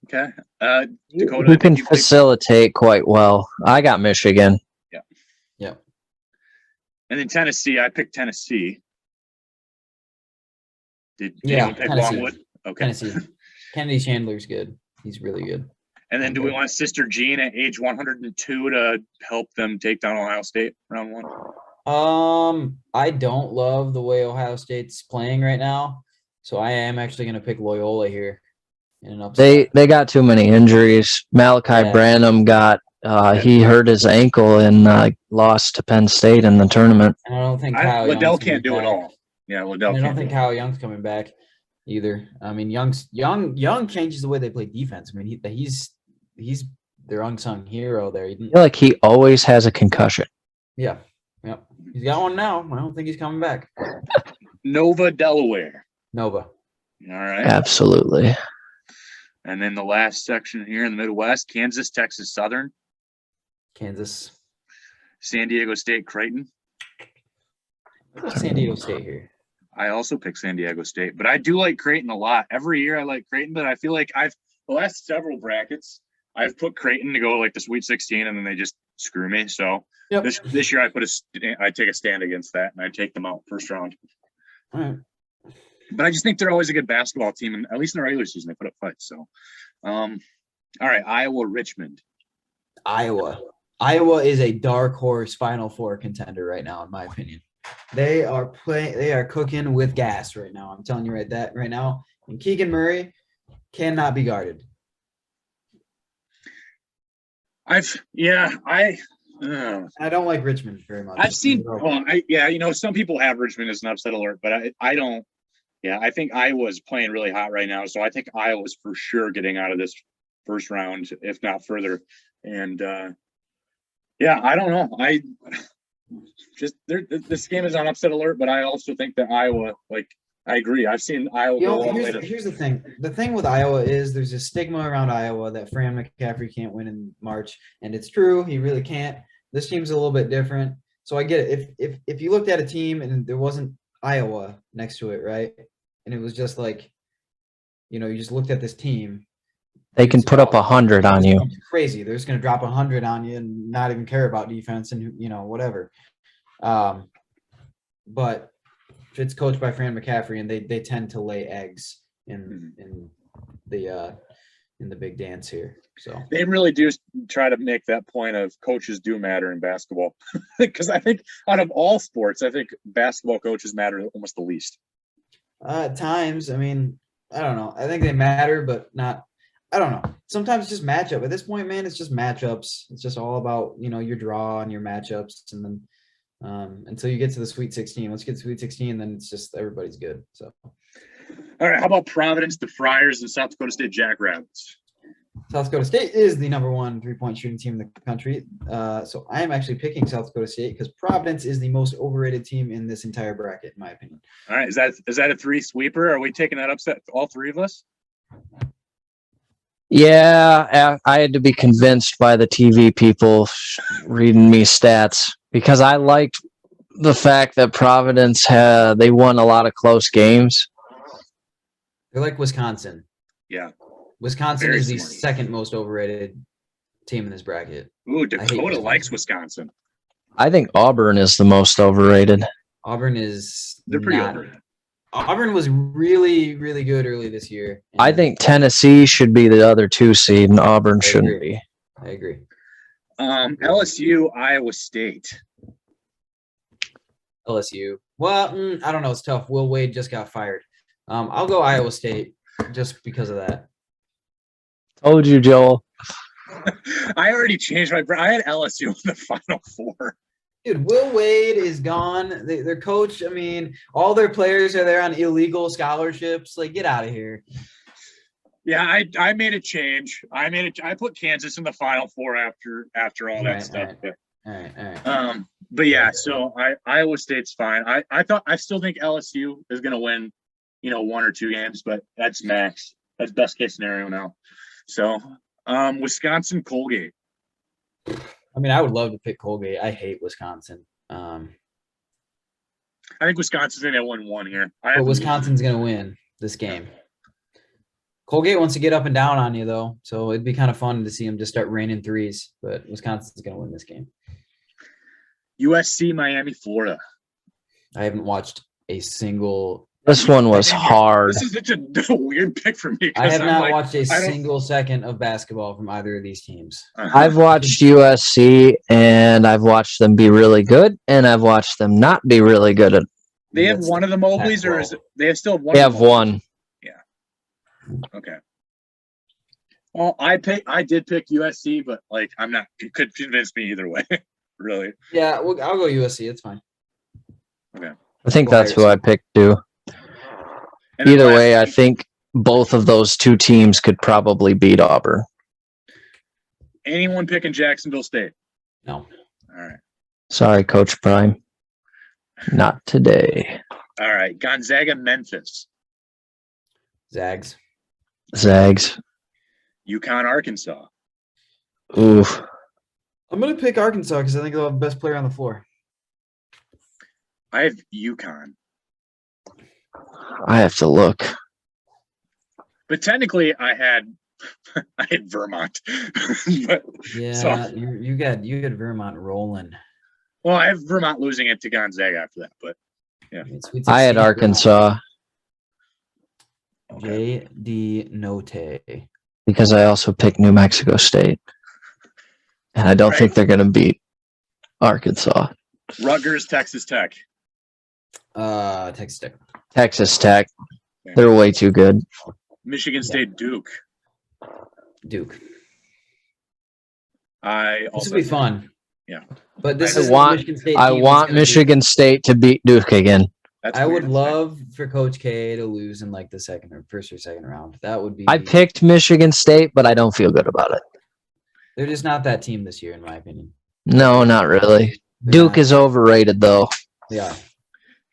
[SPEAKER 1] Okay. Dakota,
[SPEAKER 3] who can facilitate quite well. I got Michigan.
[SPEAKER 2] Yeah.
[SPEAKER 1] And then Tennessee, I picked Tennessee. Did anyone pick
[SPEAKER 2] Tennessee.
[SPEAKER 1] Longwood? Okay.
[SPEAKER 2] Tennessee. Kennedy Chandler's good. He's really good.
[SPEAKER 1] And then do we want Sister Jean at age 102 to help them take down Ohio State round 1?
[SPEAKER 2] I don't love the way Ohio State's playing right now, so I am actually going to pick Loyola here in an upset.
[SPEAKER 3] They got too many injuries. Malachi Branham got he hurt his ankle and lost to Penn State in the tournament.
[SPEAKER 2] And I don't think
[SPEAKER 1] Liddell can't do it all. Yeah, Liddell.
[SPEAKER 2] I don't think Kyle Young's coming back either. Young changes the way they play defense. He's their unsung hero there.
[SPEAKER 3] I feel like he always has a concussion.
[SPEAKER 2] Yeah. Yep. He's got one now. I don't think he's coming back.
[SPEAKER 1] Nova, Delaware.
[SPEAKER 2] Nova.
[SPEAKER 1] All right.
[SPEAKER 3] Absolutely.
[SPEAKER 1] And then the last section here in the Midwest, Kansas, Texas Southern.
[SPEAKER 2] Kansas.
[SPEAKER 1] San Diego State, Creighton.
[SPEAKER 2] San Diego State here.
[SPEAKER 1] I also picked San Diego State, but I do like Creighton a lot. Every year I like Creighton, but I feel like the last several brackets, I've put Creighton to go like the Sweet 16, and then they just screw me. So this year I take a stand against that, and I take them out first round.
[SPEAKER 2] All right.
[SPEAKER 1] But I just think they're always a good basketball team, and at least in the regular season they put up fights. So, All right, Iowa, Richmond.
[SPEAKER 2] Iowa. Iowa is a dark horse Final Four contender right now, in my opinion. They are cooking with gas right now. I'm telling you right now. And Keegan Murray cannot be guarded.
[SPEAKER 1] I
[SPEAKER 2] don't like Richmond very much.
[SPEAKER 1] I've seen, some people have Richmond as an upset alert, but I don't. Yeah, I think Iowa's playing really hot right now, so I think Iowa's for sure getting out of this first round, if not further. And I don't know. This game is on upset alert, but I also think that Iowa, I agree. I've seen Iowa go all the way to.
[SPEAKER 2] Here's the thing. The thing with Iowa is there's a stigma around Iowa that Fran McCaffrey can't win in March, and it's true. He really can't. This team's a little bit different, so I get it. If you looked at a team and there wasn't Iowa next to it, right, and it was just you just looked at this team.
[SPEAKER 3] They can put up 100 on you.
[SPEAKER 2] Crazy. They're just going to drop 100 on you and not even care about defense and whatever. But it's coached by Fran McCaffrey, and they tend to lay eggs in the big dance here. So
[SPEAKER 1] they really do try to make that point of coaches do matter in basketball, because I think out of all sports, I think basketball coaches matter almost the least.
[SPEAKER 2] At times, I mean, I don't know. I think they matter, but not. I don't know. Sometimes it's just matchup. At this point, man, it's just matchups. It's just all about, your draw and your matchups. And then until you get to the Sweet 16. Once you get to Sweet 16, then it's just everybody's good. So,
[SPEAKER 1] all right. How about Providence, the Friars, and South Dakota State Jackrabbits?
[SPEAKER 2] South Dakota State is the number one three-point shooting team in the country. So I am actually picking South Dakota State because Providence is the most overrated team in this entire bracket, in my opinion.
[SPEAKER 1] All right. Is that a three sweeper? Are we taking that upset, all three of us?
[SPEAKER 3] Yeah, I had to be convinced by the TV people reading me stats because I liked the fact that Providence they won a lot of close games.
[SPEAKER 2] They're like Wisconsin.
[SPEAKER 1] Yeah.
[SPEAKER 2] Wisconsin is the second most overrated team in this bracket.
[SPEAKER 1] Ooh, Dakota likes Wisconsin.
[SPEAKER 3] I think Auburn is the most overrated.
[SPEAKER 2] They're
[SPEAKER 1] pretty overrated.
[SPEAKER 2] Auburn was really, really good early this year.
[SPEAKER 3] I think Tennessee should be the other 2 seed, and Auburn shouldn't be.
[SPEAKER 2] I agree.
[SPEAKER 1] LSU, Iowa State.
[SPEAKER 2] LSU. Well, I don't know. It's tough. Will Wade just got fired. I'll go Iowa State just because of that.
[SPEAKER 3] Told you, Joel.
[SPEAKER 1] I already changed my. I had LSU in the Final Four.
[SPEAKER 2] Dude, Will Wade is gone. Their coach, I mean, all their players are there on illegal scholarships. Get out of here.
[SPEAKER 1] Yeah, I made a change. I put Kansas in the Final Four after all that stuff.
[SPEAKER 2] All right.
[SPEAKER 1] But yeah, so Iowa State's fine. I still think LSU is going to win, 1 or 2 games, but that's max. That's best case scenario now. So, Wisconsin, Colgate.
[SPEAKER 2] I mean, I would love to pick Colgate. I hate Wisconsin.
[SPEAKER 1] I think Wisconsin's going to win 1 here.
[SPEAKER 2] But Wisconsin's going to win this game. Colgate wants to get up and down on you, though. So it'd be kind of fun to see them just start raining threes. But Wisconsin's going to win this game.
[SPEAKER 1] USC, Miami, Florida.
[SPEAKER 2] I haven't watched a single.
[SPEAKER 3] This one was hard.
[SPEAKER 1] This is such a weird pick for me.
[SPEAKER 2] I have not watched a single second of basketball from either of these teams.
[SPEAKER 3] I've watched USC, and I've watched them be really good, and I've watched them not be really good.
[SPEAKER 1] They have one of the Mobleys, or is it? They have still one.
[SPEAKER 3] They have one.
[SPEAKER 1] Yeah. Okay. Well, I did pick USC, but I'm not. You could convince me either way. Really.
[SPEAKER 2] Yeah, I'll go USC. It's fine.
[SPEAKER 1] Okay.
[SPEAKER 3] I think that's who I picked too. Either way, I think both of those 2 teams could probably beat Auburn.
[SPEAKER 1] Anyone picking Jacksonville State?
[SPEAKER 2] No.
[SPEAKER 1] All right.
[SPEAKER 3] Sorry, Coach Prime. Not today.
[SPEAKER 1] All right. Gonzaga, Memphis.
[SPEAKER 2] Zags.
[SPEAKER 1] Uconn, Arkansas.
[SPEAKER 3] Oof.
[SPEAKER 2] I'm going to pick Arkansas because I think they'll have the best player on the floor.
[SPEAKER 1] I have Uconn.
[SPEAKER 3] I have to look.
[SPEAKER 1] But technically, I had Vermont. But,
[SPEAKER 2] yeah, you got Vermont rolling.
[SPEAKER 1] Well, I have Vermont losing it to Gonzaga after that, but yeah.
[SPEAKER 3] I had Arkansas.
[SPEAKER 2] J.D. Note.
[SPEAKER 3] because I also picked New Mexico State. And I don't
[SPEAKER 1] Right.
[SPEAKER 3] think they're going to beat Arkansas.
[SPEAKER 1] Rutgers, Texas Tech.
[SPEAKER 2] Texas Tech.
[SPEAKER 3] Texas Tech. They're way too good.
[SPEAKER 1] Michigan State, Duke.
[SPEAKER 2] Duke.
[SPEAKER 1] I
[SPEAKER 2] This
[SPEAKER 1] also
[SPEAKER 2] will be fun.
[SPEAKER 1] Yeah.
[SPEAKER 2] But this
[SPEAKER 1] I
[SPEAKER 2] is
[SPEAKER 3] want-
[SPEAKER 2] Michigan State.
[SPEAKER 3] I
[SPEAKER 2] team that's
[SPEAKER 3] want
[SPEAKER 2] gonna be-
[SPEAKER 3] Michigan State to beat Duke again.
[SPEAKER 1] That's
[SPEAKER 2] I
[SPEAKER 1] weird
[SPEAKER 2] would
[SPEAKER 1] to say.
[SPEAKER 2] love for Coach K to lose in like the first or second round. That would be.
[SPEAKER 3] I picked Michigan State, but I don't feel good about it.
[SPEAKER 2] They're just not that team this year, in my opinion.
[SPEAKER 3] No, not really.
[SPEAKER 2] They're
[SPEAKER 3] Duke
[SPEAKER 2] not.
[SPEAKER 3] is overrated, though.
[SPEAKER 2] They are.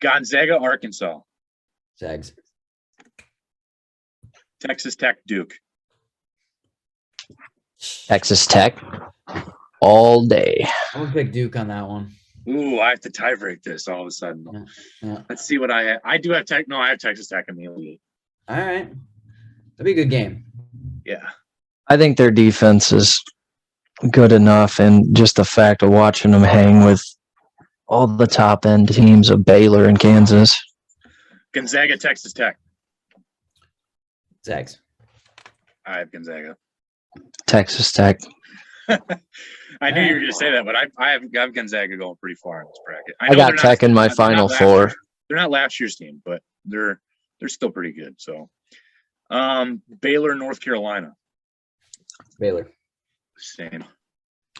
[SPEAKER 1] Gonzaga, Arkansas.
[SPEAKER 2] Zags.
[SPEAKER 1] Texas Tech, Duke.
[SPEAKER 3] Texas Tech all day.
[SPEAKER 2] I'm gonna pick Duke on that one.
[SPEAKER 1] Ooh, I have to tiebreak this all of a sudden.
[SPEAKER 2] Yeah.
[SPEAKER 1] Let's see what I have. I do have Tech. No, I have Texas Tech in the elite.
[SPEAKER 2] All right. That'd be a good game.
[SPEAKER 1] Yeah.
[SPEAKER 3] I think their defense is good enough, and just the fact of watching them hang with all the top end teams of Baylor and Kansas.
[SPEAKER 1] Gonzaga, Texas Tech.
[SPEAKER 2] Zags.
[SPEAKER 1] I have Gonzaga.
[SPEAKER 3] Texas Tech.
[SPEAKER 1] I knew you were going to say that, but I have Gonzaga going pretty far in this bracket.
[SPEAKER 3] I
[SPEAKER 1] know
[SPEAKER 3] got
[SPEAKER 1] they're not-
[SPEAKER 3] Tech in my
[SPEAKER 1] they're not
[SPEAKER 3] Final
[SPEAKER 1] last
[SPEAKER 3] Four.
[SPEAKER 1] year- They're not last year's team, but they're still pretty good. So, Baylor, North Carolina,
[SPEAKER 2] Baylor.
[SPEAKER 1] same.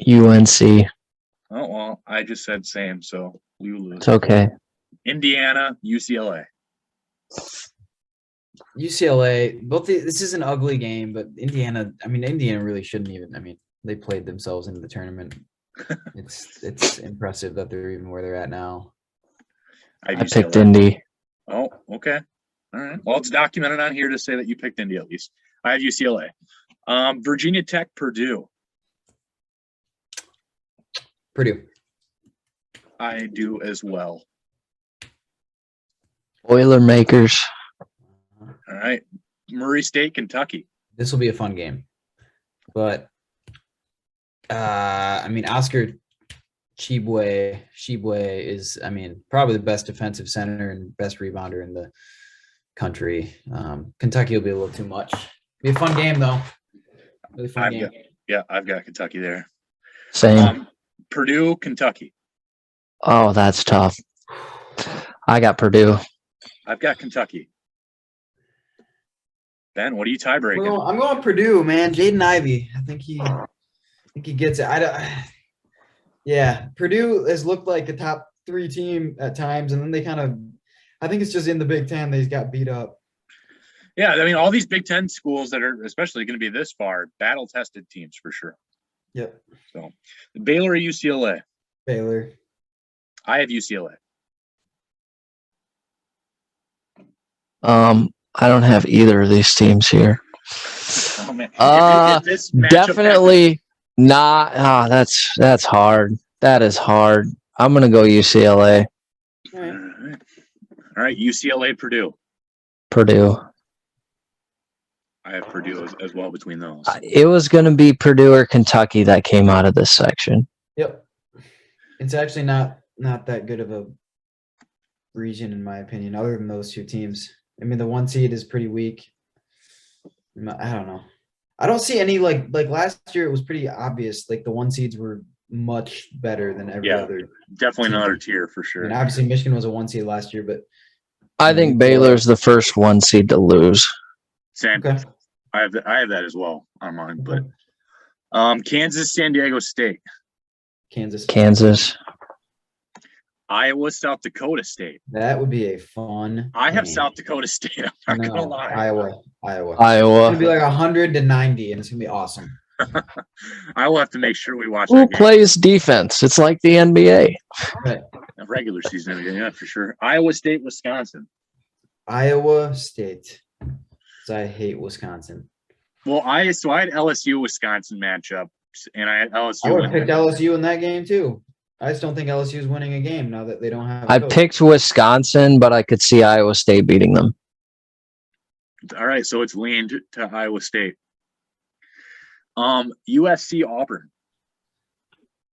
[SPEAKER 3] UNC.
[SPEAKER 1] Oh well, I just said same, so we will lose.
[SPEAKER 3] It's okay.
[SPEAKER 1] Indiana, UCLA.
[SPEAKER 2] UCLA. This is an ugly game, but Indiana. I mean, Indiana really shouldn't even. I mean, they played themselves into the tournament. It's impressive that they're even where they're at now.
[SPEAKER 1] have
[SPEAKER 3] I picked
[SPEAKER 1] UCLA.
[SPEAKER 3] Indy.
[SPEAKER 1] Oh, okay. All right. Well, it's documented on here to say that you picked Indy at least. I have UCLA. Virginia Tech, Purdue.
[SPEAKER 2] Purdue.
[SPEAKER 1] I do as well.
[SPEAKER 3] Boilermakers.
[SPEAKER 1] All right. Murray State, Kentucky.
[SPEAKER 2] This will be a fun game, but I mean, Oscar Tshiebwe is, I mean, probably the best defensive center and best rebounder in the country. Kentucky will be a little too much. Be a fun game though. Really fun game.
[SPEAKER 1] I've got Kentucky there.
[SPEAKER 3] Same.
[SPEAKER 1] Purdue, Kentucky.
[SPEAKER 3] Oh, that's tough. I got Purdue.
[SPEAKER 1] I've got Kentucky. Ben, what are you tiebreaking?
[SPEAKER 2] Well, I'm going Purdue, man. Jaden Ivey. I think he gets it. Yeah, Purdue has looked like a top 3 team at times, and then they kind of. I think it's just in the Big Ten they got beat up.
[SPEAKER 1] Yeah, I mean, all these Big Ten schools that are especially going to be this far, battle-tested teams for sure.
[SPEAKER 2] Yep.
[SPEAKER 1] So, Baylor or UCLA?
[SPEAKER 2] Baylor.
[SPEAKER 1] I have UCLA.
[SPEAKER 3] I don't have either of these teams here.
[SPEAKER 1] Oh man, If this matchup
[SPEAKER 3] Definitely not. That's hard. That is hard. I'm gonna go UCLA.
[SPEAKER 1] happens- All right, UCLA, Purdue.
[SPEAKER 3] Purdue.
[SPEAKER 1] I have Purdue as well between those.
[SPEAKER 3] It was gonna be Purdue or Kentucky that came out of this section.
[SPEAKER 2] Yep. It's actually not that good of a region in my opinion, other than those 2 teams. I mean, the 1 seed is pretty weak. I don't know. I don't see any like last year. It was pretty obvious. Like the 1 seeds were much better than every other.
[SPEAKER 1] Definitely another tier for sure.
[SPEAKER 2] I mean, obviously Michigan was a 1 seed last year, but
[SPEAKER 3] I think Baylor's the first 1 seed to lose.
[SPEAKER 1] Same.
[SPEAKER 2] okay.
[SPEAKER 1] I have that as well on mine. But Kansas, San Diego State,
[SPEAKER 3] Kansas.
[SPEAKER 1] Iowa, South Dakota State.
[SPEAKER 2] That would be a fun.
[SPEAKER 1] I have
[SPEAKER 2] game.
[SPEAKER 1] South Dakota State. I'm not gonna
[SPEAKER 2] No,
[SPEAKER 1] lie.
[SPEAKER 2] Iowa. It's
[SPEAKER 3] Iowa.
[SPEAKER 2] gonna be like 100-90, and it's gonna be awesome.
[SPEAKER 1] I will have to make sure we watch
[SPEAKER 3] Who
[SPEAKER 1] that game.
[SPEAKER 3] plays defense? It's like the NBA.
[SPEAKER 2] Right.
[SPEAKER 1] A regular season, yeah, for sure. Iowa State, Wisconsin.
[SPEAKER 2] Iowa State. 'Cause I hate Wisconsin.
[SPEAKER 1] Well, I had LSU Wisconsin matchup, and I had LSU.
[SPEAKER 2] I would have
[SPEAKER 1] winning.
[SPEAKER 2] picked LSU in that game too. I just don't think LSU is winning a game now that they don't have.
[SPEAKER 3] I picked Wisconsin, but I could see Iowa State beating them.
[SPEAKER 1] All right, so it's leaned to Iowa State. USC Auburn.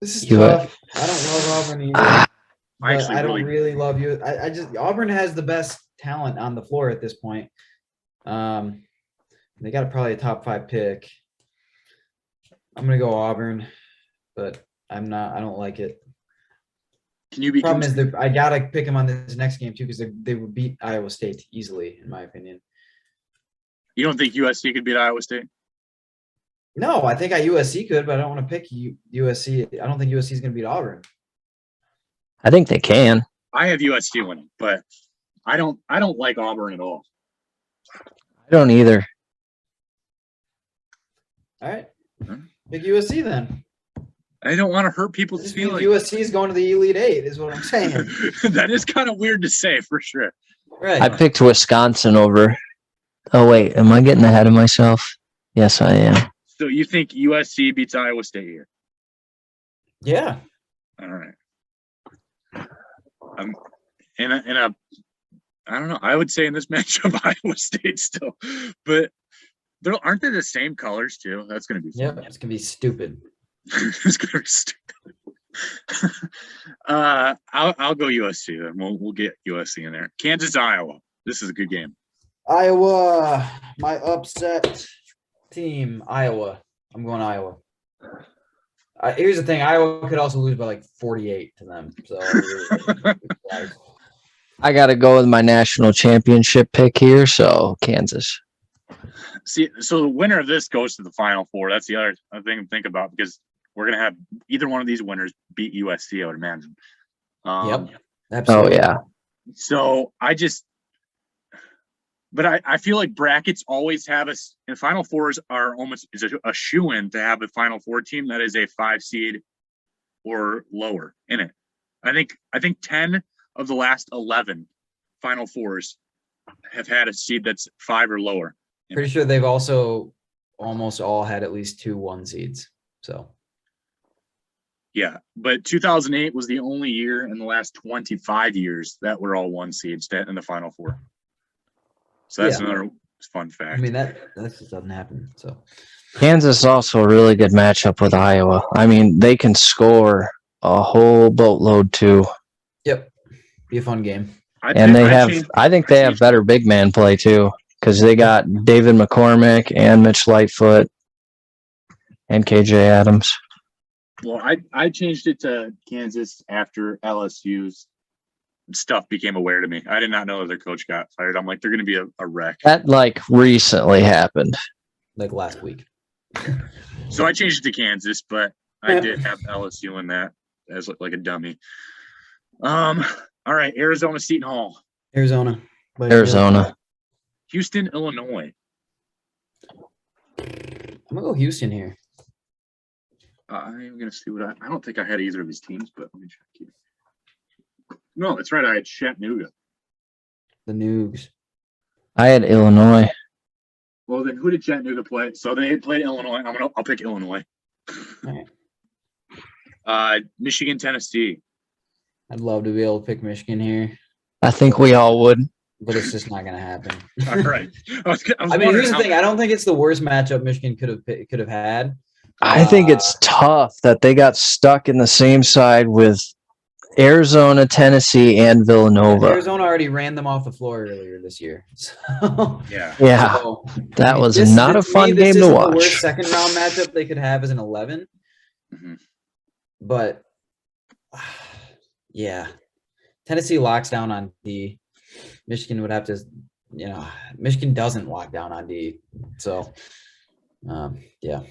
[SPEAKER 2] This is
[SPEAKER 3] You-
[SPEAKER 2] tough. I don't love Auburn either.
[SPEAKER 3] Ah,
[SPEAKER 2] but
[SPEAKER 1] actually
[SPEAKER 2] I don't
[SPEAKER 1] really-
[SPEAKER 2] really love you. I just Auburn has the best talent on the floor at this point. They got probably a top 5 pick. I'm gonna go Auburn, but I don't like it.
[SPEAKER 1] Can you be?
[SPEAKER 2] Problem is, I gotta pick them on this next game too because they would beat Iowa State easily, in my opinion.
[SPEAKER 1] You don't think USC could beat Iowa State?
[SPEAKER 2] No, I think USC could, but I don't want to pick USC. I don't think USC is gonna beat Auburn.
[SPEAKER 3] I think they can.
[SPEAKER 1] I have USC winning, but I don't like Auburn at all.
[SPEAKER 3] I don't either.
[SPEAKER 2] All right, pick USC then.
[SPEAKER 1] I don't want to hurt people's feelings.
[SPEAKER 2] USC is going to the Elite Eight, is what I'm saying.
[SPEAKER 1] That is kind of weird to say, for sure.
[SPEAKER 2] Right.
[SPEAKER 3] I picked Wisconsin over. Oh wait, am I getting ahead of myself? Yes, I am.
[SPEAKER 1] So you think USC beats Iowa State here?
[SPEAKER 2] Yeah.
[SPEAKER 1] All right. In a I don't know. I would say in this matchup, Iowa State still, but aren't they the same colors too? That's gonna be fun.
[SPEAKER 2] Yeah, it's gonna be stupid.
[SPEAKER 1] It's gonna be stupid. I'll go USC then. We'll get USC in there. Kansas, Iowa. This is a good game.
[SPEAKER 2] Iowa, my upset team, Iowa. I'm going Iowa. Here's the thing: Iowa could also lose by like 48 to them. So
[SPEAKER 3] I got to go with my national championship pick here, so Kansas.
[SPEAKER 1] See, so the winner of this goes to the Final Four. That's the other thing to think about because we're gonna have either one of these winners beat USC. I would imagine.
[SPEAKER 2] Yep. Absolutely.
[SPEAKER 3] Oh yeah.
[SPEAKER 1] So but I feel like brackets always have us, and Final Fours are almost is a shoo-in to have a Final Four team that is a 5 seed or lower in it. I think 10 of the last 11 Final Fours have had a seed that's 5 or lower.
[SPEAKER 2] Pretty sure they've also almost all had at least 2 1 seeds. So.
[SPEAKER 1] Yeah, but 2008 was the only year in the last 25 years that were all 1 seeds in the Final Four. So that's another fun fact.
[SPEAKER 2] I mean, that just doesn't happen. So
[SPEAKER 3] Kansas is also a really good matchup with Iowa. I mean, they can score a whole boatload too.
[SPEAKER 2] Yep, be a fun game.
[SPEAKER 3] I think they have better big man play too because they got David McCormick and Mitch Lightfoot and KJ Adams.
[SPEAKER 1] Well, I changed it to Kansas after LSU's stuff became aware to me. I did not know that their coach got fired. I'm like, they're going to be a wreck.
[SPEAKER 3] That like recently happened.
[SPEAKER 2] Like last week.
[SPEAKER 1] So I changed it to Kansas, but I did have LSU in that as like a dummy. All right, Arizona, Seton Hall.
[SPEAKER 2] Arizona.
[SPEAKER 1] Houston, Illinois.
[SPEAKER 2] I'm going to go Houston here.
[SPEAKER 1] I'm going to see what I don't think I had either of these teams, but let me check here. No, that's right. I had Chattanooga.
[SPEAKER 2] The Noogs.
[SPEAKER 3] I had Illinois.
[SPEAKER 1] Well, then who did Chattanooga play? So they played Illinois. I'll pick Illinois.
[SPEAKER 2] Right.
[SPEAKER 1] Michigan, Tennessee.
[SPEAKER 2] I'd love to be able to pick Michigan here.
[SPEAKER 3] I think we all would.
[SPEAKER 2] But it's just not going to happen.
[SPEAKER 1] All right.
[SPEAKER 2] I mean, here's the thing. I don't think it's the worst matchup Michigan could have had.
[SPEAKER 3] I think it's tough that they got stuck in the same side with Arizona, Tennessee, and Villanova.
[SPEAKER 2] Arizona already ran them off the floor earlier this year. So,
[SPEAKER 1] yeah.
[SPEAKER 2] So,
[SPEAKER 3] that was not a fun game to watch.
[SPEAKER 2] The worst second round matchup they could have is an 11.
[SPEAKER 1] Mm-hmm.
[SPEAKER 2] But yeah, Tennessee locks down on D. Michigan would have to, Michigan doesn't lock down on D. So, yeah,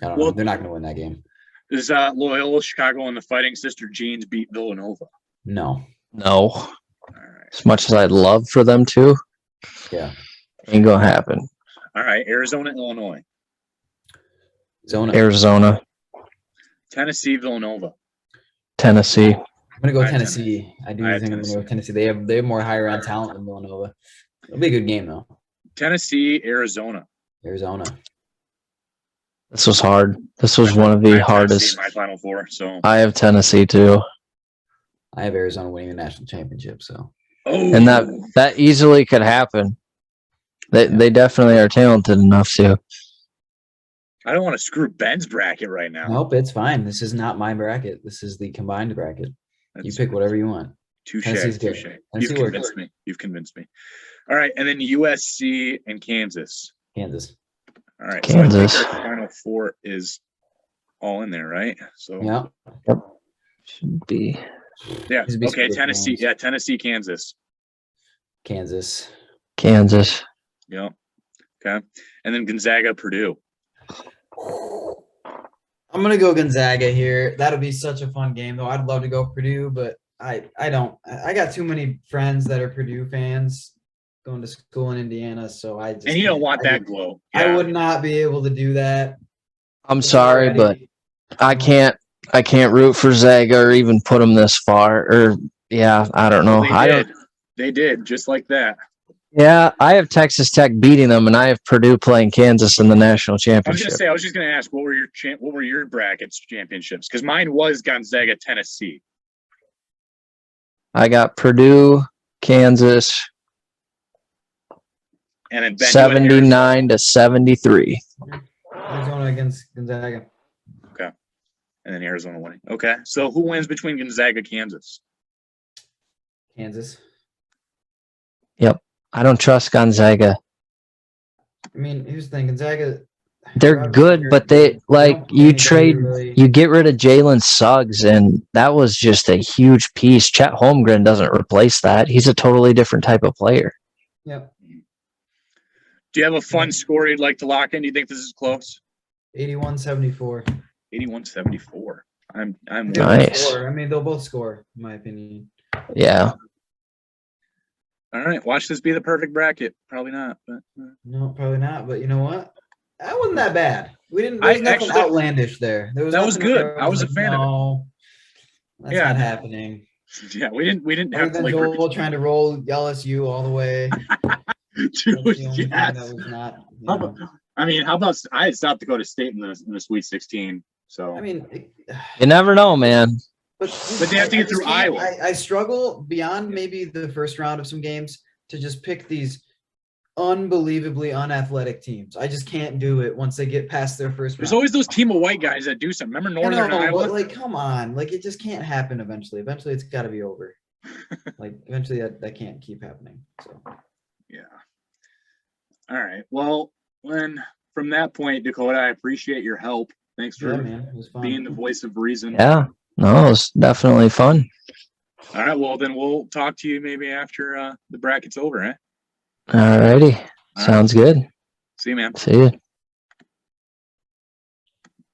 [SPEAKER 2] I don't know. They're not going to win that game.
[SPEAKER 1] Does Loyola Chicago and the Fighting Sister Jeans beat Villanova?
[SPEAKER 2] No.
[SPEAKER 1] All right.
[SPEAKER 3] As much as I'd love for them to, ain't gonna happen.
[SPEAKER 1] All right, Arizona, Illinois.
[SPEAKER 3] Arizona.
[SPEAKER 2] Tennessee,
[SPEAKER 1] Villanova.
[SPEAKER 3] Tennessee.
[SPEAKER 2] I'm gonna go Tennessee. I do think I'm gonna go Tennessee. They have more higher end talent than Villanova. It'll be a good game though.
[SPEAKER 1] Tennessee, Arizona.
[SPEAKER 3] This was hard. This was one of the hardest.
[SPEAKER 1] My Final Four. So
[SPEAKER 3] I have Tennessee too.
[SPEAKER 2] I have Arizona winning the national championship. So
[SPEAKER 3] and that easily could happen. They definitely are talented enough to.
[SPEAKER 1] I don't want to screw Ben's bracket right now.
[SPEAKER 2] Nope, it's fine. This is not my bracket. This is the combined bracket. You pick whatever you want.
[SPEAKER 1] Touche. You've convinced me. All right, and then USC and Kansas.
[SPEAKER 2] Kansas.
[SPEAKER 1] All right.
[SPEAKER 3] Kansas.
[SPEAKER 1] So I think our Final Four is all in there, right? So
[SPEAKER 2] Yeah.
[SPEAKER 3] Should be.
[SPEAKER 1] yeah.
[SPEAKER 2] These would be
[SPEAKER 1] Okay.
[SPEAKER 2] some good
[SPEAKER 1] Tennessee.
[SPEAKER 2] games.
[SPEAKER 1] Yeah. Tennessee, Kansas.
[SPEAKER 2] Kansas.
[SPEAKER 3] Kansas.
[SPEAKER 1] Yeah. Okay. And then Gonzaga, Purdue.
[SPEAKER 2] I'm gonna go Gonzaga here. That'll be such a fun game, though. I'd love to go Purdue, but I don't. I got too many friends that are Purdue fans going to school in Indiana, so I just
[SPEAKER 1] And you don't
[SPEAKER 2] can't.
[SPEAKER 1] want that glow.
[SPEAKER 2] I
[SPEAKER 1] Yeah.
[SPEAKER 2] would not be able to do that.
[SPEAKER 3] I'm sorry, but
[SPEAKER 2] Already-
[SPEAKER 3] I can't root for Zaga or even put them this far. Or yeah, I don't know.
[SPEAKER 1] Well,
[SPEAKER 3] I don't.
[SPEAKER 1] They did just like that.
[SPEAKER 3] Yeah, I have Texas Tech beating them, and I have Purdue playing Kansas in the national
[SPEAKER 1] I was
[SPEAKER 3] championship.
[SPEAKER 1] gonna say. I was just gonna ask, what were your brackets championships? Because mine was Gonzaga, Tennessee.
[SPEAKER 3] I got Purdue, Kansas,
[SPEAKER 1] And then Ben, you had Arizona.
[SPEAKER 3] 79 to 73.
[SPEAKER 2] Arizona against Gonzaga.
[SPEAKER 1] Okay. And then Arizona winning. Okay. So who wins between Gonzaga, Kansas?
[SPEAKER 2] Kansas.
[SPEAKER 3] I don't trust Gonzaga.
[SPEAKER 2] I mean, here's the thing: Gonzaga.
[SPEAKER 3] They're good, but they like you trade, you get rid of Jalen Suggs, and that was just a huge piece. Chet Holmgren doesn't replace that. He's a totally different type of player.
[SPEAKER 2] Yep.
[SPEAKER 1] Do you have a fun score you'd like to lock in? Do you think this is close?
[SPEAKER 2] 81-74.
[SPEAKER 1] 81-74. I'm
[SPEAKER 2] They'll both
[SPEAKER 3] Nice.
[SPEAKER 2] score. I mean, they'll both score, in my opinion.
[SPEAKER 3] Yeah.
[SPEAKER 1] all right. Watch this be the perfect bracket. Probably not, but
[SPEAKER 2] No, probably not. But you know what? That wasn't that bad. We didn't.
[SPEAKER 1] I
[SPEAKER 2] There's nothing
[SPEAKER 1] actually-
[SPEAKER 2] outlandish there. There was
[SPEAKER 1] That was
[SPEAKER 2] nothing
[SPEAKER 1] good.
[SPEAKER 2] where
[SPEAKER 1] I was a
[SPEAKER 2] like,
[SPEAKER 1] fan of it.
[SPEAKER 2] no, that's
[SPEAKER 1] Yeah.
[SPEAKER 2] not happening.
[SPEAKER 1] yeah, we didn't
[SPEAKER 2] Other
[SPEAKER 1] have to
[SPEAKER 2] than
[SPEAKER 1] like
[SPEAKER 2] Joel trying to roll LSU all the way. That's
[SPEAKER 1] dude,
[SPEAKER 2] the only thing
[SPEAKER 1] yes.
[SPEAKER 2] that was not. You
[SPEAKER 1] How
[SPEAKER 2] know.
[SPEAKER 1] about- I mean, how about I had South Dakota State in the Sweet 16. So
[SPEAKER 2] I mean,
[SPEAKER 3] You never know, man.
[SPEAKER 2] but
[SPEAKER 1] they have to get
[SPEAKER 2] just
[SPEAKER 1] through
[SPEAKER 2] can't-
[SPEAKER 1] Iowa.
[SPEAKER 2] I struggle beyond maybe the first round of some games to just pick these unbelievably unathletic teams. I just can't do it once they get past their first
[SPEAKER 1] there's
[SPEAKER 2] round.
[SPEAKER 1] always those team of white guys that do something. Remember
[SPEAKER 2] I
[SPEAKER 1] Northern
[SPEAKER 2] know,
[SPEAKER 1] Iowa?
[SPEAKER 2] but like, come on, like it just can't happen. Eventually, it's got to be over. Like, eventually, that can't keep happening. So,
[SPEAKER 1] Yeah. All right. Well, from that point, Dakota, I appreciate your help. Thanks
[SPEAKER 2] yeah,
[SPEAKER 1] for
[SPEAKER 2] man, it was fun.
[SPEAKER 1] being the voice of reason.
[SPEAKER 3] Yeah. No, it's definitely fun.
[SPEAKER 1] All right. Well, then we'll talk to you maybe after the bracket's over, eh?
[SPEAKER 3] All righty.
[SPEAKER 1] All right.
[SPEAKER 3] Sounds good.
[SPEAKER 1] See you, man.
[SPEAKER 3] See you.